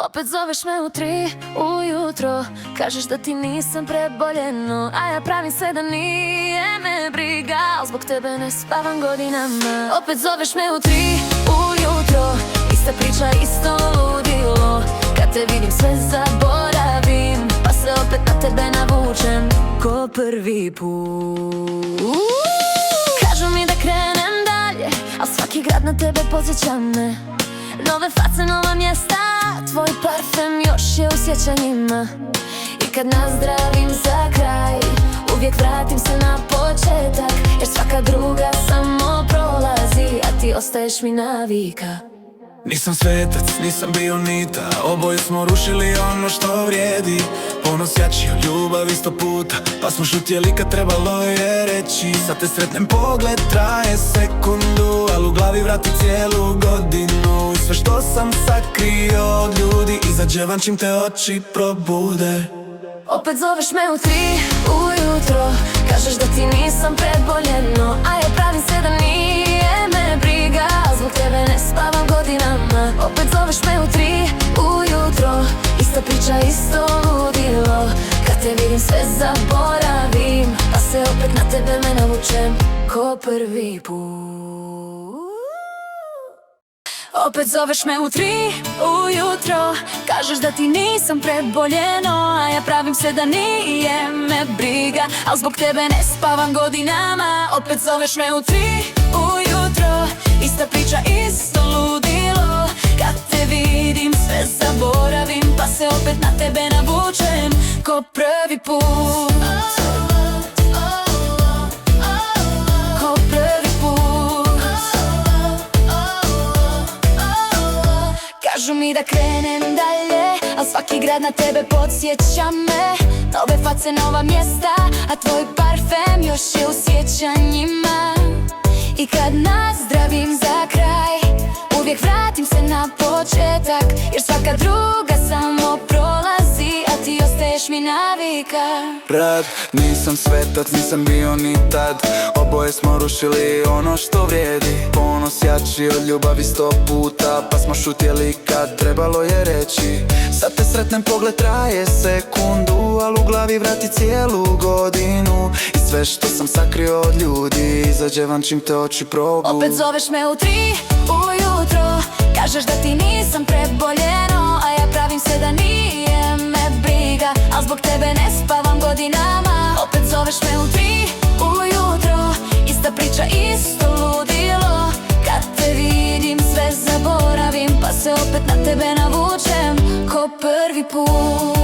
Opet zoveš me u 3 ujutro, kažeš da ti nisam preboljeno, a ja pravim se da nije me briga, al zbog tebe ne spavam godinama. Opet zoveš me u 3 ujutro, ista priča, isto ludilo. Kad te vidim sve zaboravim, pa se opet na tebe navučem ko prvi put. Kažu mi da krenem dalje, al svaki grad na tebe podsjeća me. Nove face, nova mjesta, tvoj parfem još je u sjećanjima. I kad nazdravim za kraj, uvijek vratim se na početak, jer svaka druga samo prolazi, a ti ostaješ mi navika. Nisam svetac, nisam bio nita, oboje smo rušili ono što vrijedi. Ponos jači od ljubavi 100 puta, pa smo šutjeli kad trebalo je reći. Sad te sretnem, pogled traje sekundu, al u glavi vrati cijelu godinu. I sve što sam sakrio od ljudi, izađevam čim te oči probude. Opet zoveš me u 3 ujutro, kažeš da ti nisam preboljeno, a ja pravim se da nije me briga, al zbog tebe ne spavam godinama. Opet zoveš me u 3 ujutro, ista priča, isto ludilo. Kad te vidim sve zaboravim, pa se opet na tebe me navučem ko prvi put. Opet zoveš me u 3 ujutro, kažeš da ti nisam preboljeno, a ja pravim se da nije me briga, al zbog tebe ne spavam godinama. Opet zoveš me u 3 ujutro, ista priča, isto ludilo. Kad te vidim sve zaboravim, pa se opet na tebe navučem ko prvi put. Kažu mi da krenem dalje, al svaki grad na tebe podsjeća me. Nove face, nova mjesta, a tvoj parfem još je u sjećanjima. I kad nazdravim za kraj, uvijek vratim se na početak, jer svaka druga samo prolazi, a ti ostaješ mi navika. Rad, nisam svetac, nisam bio ni tad, oboje smo rušili ono što vrijedi. Ponos jači od ljubavi 100 puta, pa smo šutjeli kad trebalo je reći. Sad te sretnem, pogled traje sekundu, al u glavi vrati cijelu godinu. I sve što sam sakrio od ljudi, izađevam čim te oči probude. Opet zoveš me u 3 ujutro, kažeš da ti nisam preboljeno, a ja pravim se da nije me briga, al zbog tebe ne spavam godinama. Opet zoveš me u 3 ujutro, ista priča, isto ludilo. Kad te vidim sve zaboravim, pa se opet na tebe navučem ko prvi put.